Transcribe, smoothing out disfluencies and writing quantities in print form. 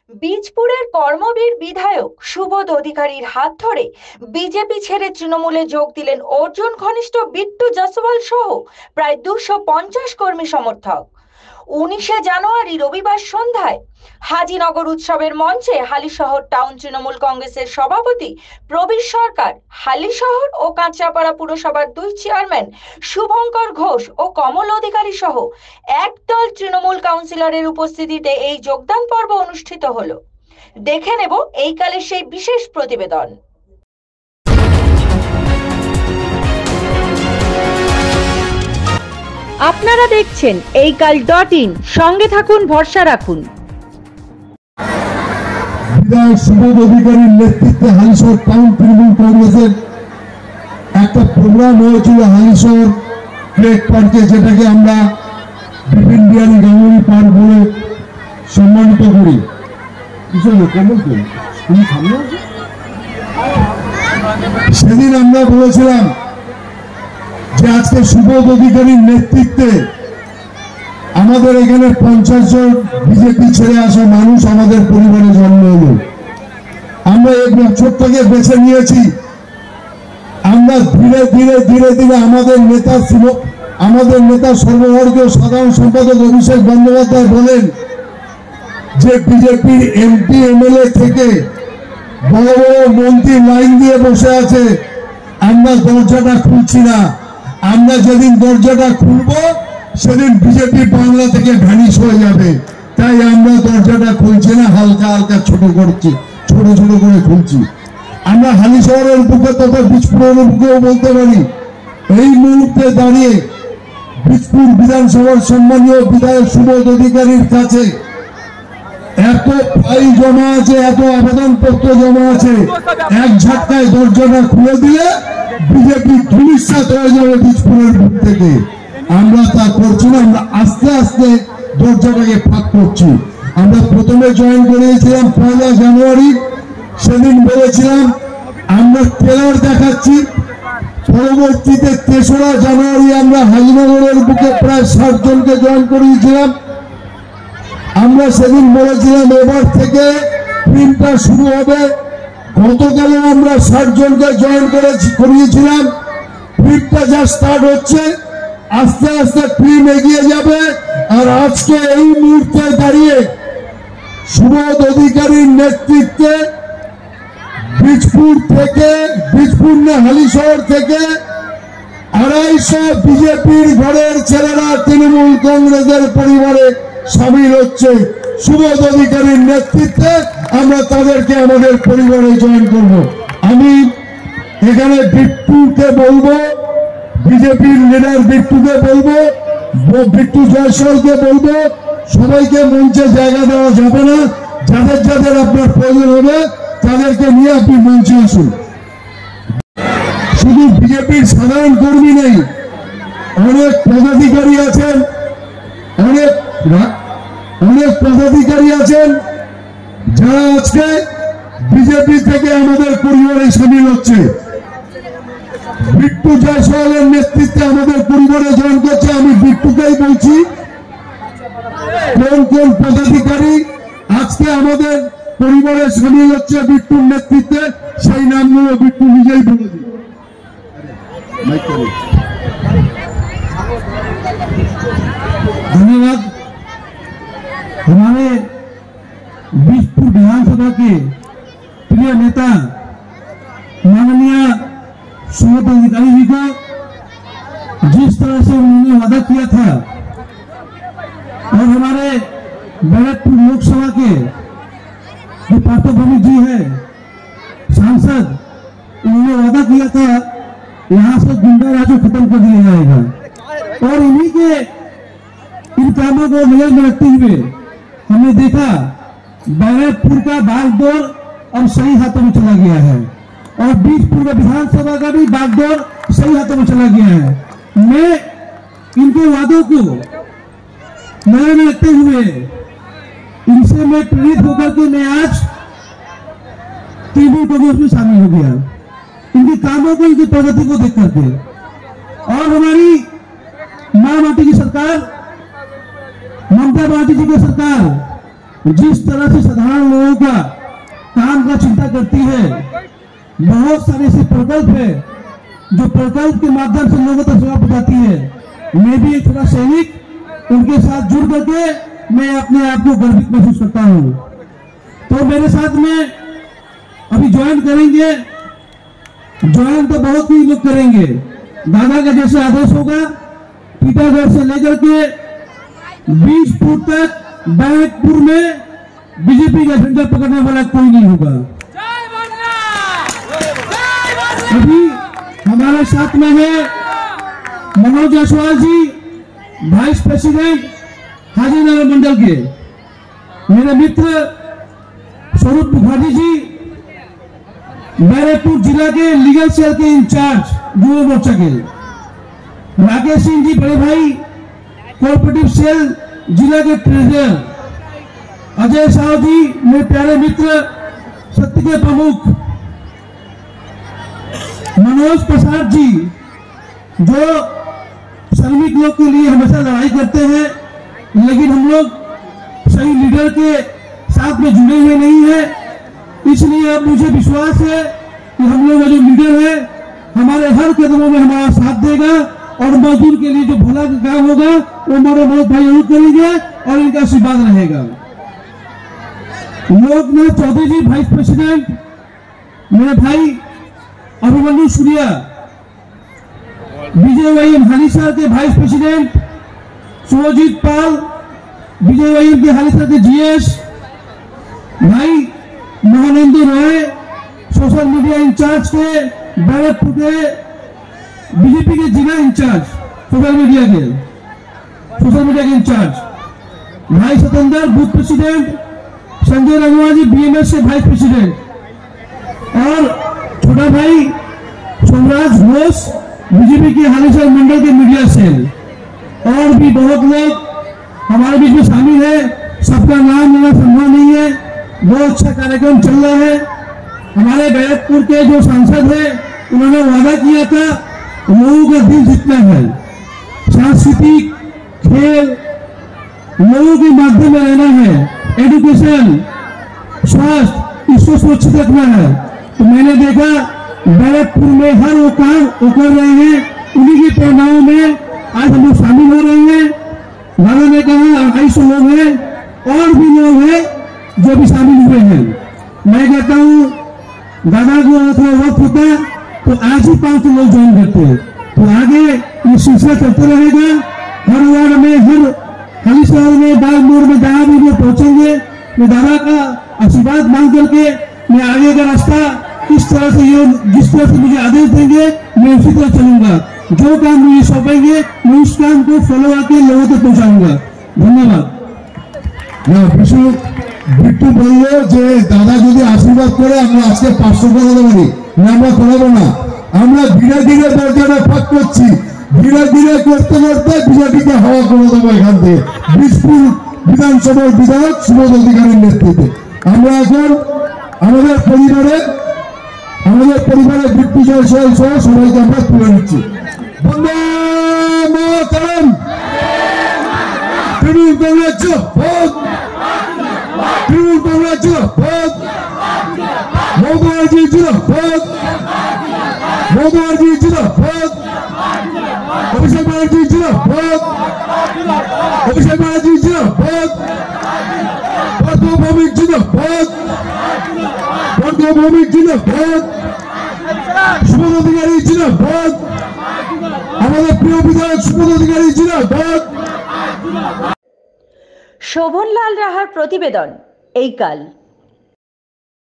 বীজপুরের কর্মবীর বিধায়ক সুবোধ অধিকারীর হাত ধরে বিজেপি ছেড়ে তৃণমূলে যোগ দিলেন অর্জুন ঘনিষ্ঠ বিট্টু জাসওয়াল সহ প্রায় 250 কর্মী সমর্থক। 19শে জানুয়ারি রবিবার সন্ধ্যায় হাজিনগর উৎসবের মঞ্চে হালিশহর টাউন তৃণমূল কংগ্রেসের সভাপতি প্রবীর সরকার, হালিশহর ও কাঁচরাপাড়া পুরসভার 2 চেয়ারম্যান শুভঙ্কর ঘোষ ও কমল অধিকারী সহ একদল তৃণমূল কাউন্সিলরের উপস্থিতিতে এই যোগদান পর্ব অনুষ্ঠিত হলো। দেখে নেব এই কালের সেই বিশেষ প্রতিবেদন। আপনারা দেখছেন এইকাল.in, সঙ্গে থাকুন, ভরসা রাখুন। বিধায়ক সুবোধ অধিকারীর নেতৃত্বে হালিশহর টাউন তৃণমূল কংগ্রেসের একটা প্রোগ্রাম হয়েছিল হালিশহর প্লেট পার্কে, যেটাকে আমরা বিপিন গাঙ্গুলি পার্ক বলে সম্মানিত করি। সেদিন আমরা বলেছিলাম যে আজকে সুবোধ অধিকারীর নেতৃত্বে আমাদের এখানে 50 জন বিজেপি ছেড়ে আসা মানুষ আমাদের পরিবারে জন্ম হলো। আমরা এই বছরটাকে বেছে নিয়েছি। আমরা ধীরে ধীরে ধীরে ধীরে আমাদের নেতা সর্বভারতীয় সাধারণ সম্পাদক অভিষেক বন্দ্যোপাধ্যায় বলেন যে বিজেপির এমপি এমএলএ থেকে বড় বড় মন্ত্রী লাইন দিয়ে বসে আছে, আমরা দরজাটা খুলছি না। আমরা যেদিন দরজাটা খুলবো সেদিন বিজেপি বাংলা থেকে ভ্যানিশ হয়ে যাবে, তাই আমরা দরজাটা খুলছি না, হালকা হালকা ছোট করে খুলছি। আমরা হালিশহরের বুকে তথা বীজপুরের বুকেও বলতে পারি, এই মুহূর্তে দাঁড়িয়ে বীজপুর বিধানসভার সম্মানীয় বিধায়ক সুবোধ অধিকারীর কাছে এত ফাইল জমা আছে, এত আবেদনপত্র জমা আছে, এক ঝটকায় দরজাটা খুলে দিলে বিজেপি ধূলিসাৎ হয়ে যাবে বীজপুরের বুক থেকে। আমরা তা করছি না, আমরা আস্তে আস্তে দরজাটাকে ফাঁক করছি। আমরা প্রথমে জয়েন করেছিলাম 1 জানুয়ারি, সেদিন বলেছিলাম আমরা ট্রেলার দেখাচ্ছি। পরবর্তীতে 3রা জানুয়ারি আমরা হাজিনগরের বুকে প্রায় 60 জনকে জয়েন করিয়েছিলাম। আমরা সেদিন বলেছিলাম এবার থেকে ফিল্মটা শুরু হবে। গতকালে আমরা 60 জনকে জয়েন করিয়েছিলাম। ফিল্মটা যা স্টার্ট হচ্ছে, আস্তে আস্তে ফিল্ম এগিয়ে যাবে। আর আজকে এই মুহূর্তে দাঁড়িয়ে সুবোধ অধিকারীর নেতৃত্বে বীজপুর না হালিশহর থেকে 250 বিজেপির ঘরের ছেলেরা তৃণমূল কংগ্রেসের পরিবারে সামিল হচ্ছে। সুবোধ অধিকারীর নেতৃত্বে আমরা তাদেরকে আমাদের পরিবারে জয়েন করব। আমি এখানে বিট্টুকে বলবো, বিজেপির লিডার বিট্টুকে বলবো, বিট্টু জয়সওয়ালকে বলবো, সবাইকে মঞ্চে জায়গা দেওয়া যাবে না। যাদের যাদের আপনার প্রয়োজন হবে তাদেরকে নিয়ে আপনি মঞ্চে আসুন। শুধু বিজেপির সাধারণ কর্মী নেই, অনেক পদাধিকারী আছেন, অনেক পদাধিকারী আছেন যারা আজকে বিজেপি থেকে আমাদের পরিবারে সামিল হচ্ছে। বিট্টু জয়সওয়ালের নেতৃত্বে আমাদের পরিবারে জয়েন করছে। আমি বিট্টুকেই বলছি, কোন কোন পদাধিকারী আজকে আমাদের পরিবারে সামিল হচ্ছে বিট্টুর নেতৃত্বে, সেই নামগুলো বিট্টু নিজেই বলে দিন। धन्यवाद। हमारे बीजपुर विधानसभा के प्रिय नेता माननीय सुबोध अधिकारी जी को जिस तरह से उन्होंने वादा किया था, और हमारे बैरकपुर लोकसभा के जो पार्थ भौमिक जी है सांसद, उन्होंने वादा किया था यहाँ से गुंडा राज खत्म कर दिया जाएगा। और इन्हीं के इन कामों को नजर में रखते हुए हमने देखा बैरकपुर का बागडोर अब सही हाथों में चला गया है, और बीजपुर का विधानसभा का भी बागडोर सही हाथों में चला गया है। मैं इनके वादों को नजर में रखते हुए इनसे मैं प्रेरित होकर के मैं आज तृणमूल कांग्रेस में शामिल हो गया, इनके कामों को, इनकी प्रगति को देख करके। और हमारी मां माटी की सरकार, ममता बनर्जी जी की सरकार जिस तरह से साधारण लोगों करती है। बहुत सारे ऐसे प्रकल्प है जो प्रकल्प के माध्यम से लोगों तक सेवा पहुंचाती है। मैं भी एक छोटा सैनिक उनके साथ जुड़ करके मैं अपने आप को गर्वित महसूस करता हूँ। तो मेरे साथ में अभी ज्वाइन करेंगे, ज्वाइन तो बहुत ही लोग करेंगे। दादा का जैसे आदेश होगा, टीटागढ़ से लेकर के 20 फुट तक बैरकपुर में बीजेपी का झंडा पकड़ने वाला कोई नहीं होगा। अभी हमारे साथ में है मनोज जायसवाल जी, वाइस प्रेसिडेंट हाजीनगर मंडल के, मेरे मित्र स्वरूप मुखर्जी जी, बैरकपुर जिला के लीगल सेल के इंचार्ज युवा मोर्चा के, राकेश सिंह जी बड़े भाई कोऑपरेटिव सेल जिला के ट्रेजरर, अजय साहु जी मेरे प्यारे मित्र सत्य के प्रमुख, मनोज प्रसाद जी जो श्रमिक लोग के लिए हमेशा लड़ाई करते हैं, लेकिन हम लोग सही लीडर के साथ में जुड़े हुए नहीं है, इसलिए अब मुझे विश्वास है कि हम लोग जो लीडर है हमारे हर कदमों में हमारा साथ देगा और मजदूर के लिए जो भला का काम होगा वो हमारे मनोज भाई जरूर करेंगे और इनका आशीर्वाद रहेगा। लोकनाथ चौधरी जी वाइस प्रेसिडेंट, मेरे भाई अभिमन्यु सूर्या, विजयवाईएम हालीसर के वाइस प्रेसिडेंट, सुरजीत पाल विजयवाईएम के हालीसर के जीएस, भाई महानंदू रॉय सोशल मीडिया इंचार्ज के बैरकपुर के बीजेपी के जिला इंचार्ज सोशल मीडिया के इंचार्ज, भाई सतेंद्र बूथ प्रेसिडेंट, संजय रघुवाल जी बीएमएस से वाइस प्रेसिडेंट, और छोटा भाई सोमराज घोष बीजेपी के हालीसर मंडल के मीडिया सेल, और भी बहुत लोग हमारे बीच में शामिल है। सबका नाम लेना संभव नहीं है, बहुत अच्छा कार्यक्रम चल रहा है। हमारे बैरकपुर के जो सांसद है उन्होंने वादा किया था लोगों का दिल जीतना है, सांस्कृतिक खेल लोगों के माध्यम में रहना है, एजुकेशन स्वास्थ्य इसको सुरक्षित रखना है। तो मैंने देखा बैरकपुर में हर वो काम वो कर रहे हैं, उन्हीं के प्रेरणाओं में आज हम लोग शामिल हो रहे हैं। दादा ने कहा 250 लोग हैं और भी लोग हैं जो भी शामिल हुए हैं। मैं कहता हूँ दादा को थोड़ा वक्त होता तो आज ही 500 लोग ज्वाइन करते, तो आगे ये सिलसिला चलते रहेगा। हर वार्ड में, हर हालीसर में, बाग मोड़ में जहां भी लोग पहुंचेंगे मैं दादा का आशीर्वाद मांग करके मैं आगे का रास्ता किस तरह से जिस तरह से मुझे आदेश देंगे मैं उसी तरह चलूंगा। जो काम मुझे सौंपेंगे मैं उस काम को फॉलो करके लोगों तक पहुंचाऊंगा। धन्यवाद। বিট্টু বললো যে দাদা যদি আশীর্বাদ করে আমরা আজকে 500 করাতে পারি না, আমরা করাবো না। আমরা ধীরে ধীরে দরজাটা ফাঁক করছি, ধীরে ধীরে করতে করতে বিজেপিকে হাওয়া করে দেবো এখান থেকে। বিশপুর বিধানসভার বিধায়ক সুবোধ অধিকারীর নেতৃত্বে আমরা এখন আমাদের পরিবারের বিট্টু জয়সওয়াল সহ সবাইকে আমরা তুলে নিচ্ছি। বন্দে মাতরম, তৃণমূল কংগ্রেস জিন্দাবাদ, তৃণমূল কংগ্রেস জিন্দাবাদ, মমতা ব্যানার্জি জিন্দাবাদ, মমতা ব্যানার্জি জিন্দাবাদ, অভিষেক ব্যানার্জি জিন্দাবাদ, অভিষেক ব্যানার্জি জিন্দাবাদ, পার্থ ভৌমিক জিন্দাবাদ, পার্থ ভৌমিক জিন্দাবাদ, সুবোধ অধিকারী জিন্দাবাদ, আমাদের প্রিয় বিধায়ক সুবোধ অধিকারী জিন্দাবাদ। শোভনলাল রাহার প্রতিবেদন এই কাল।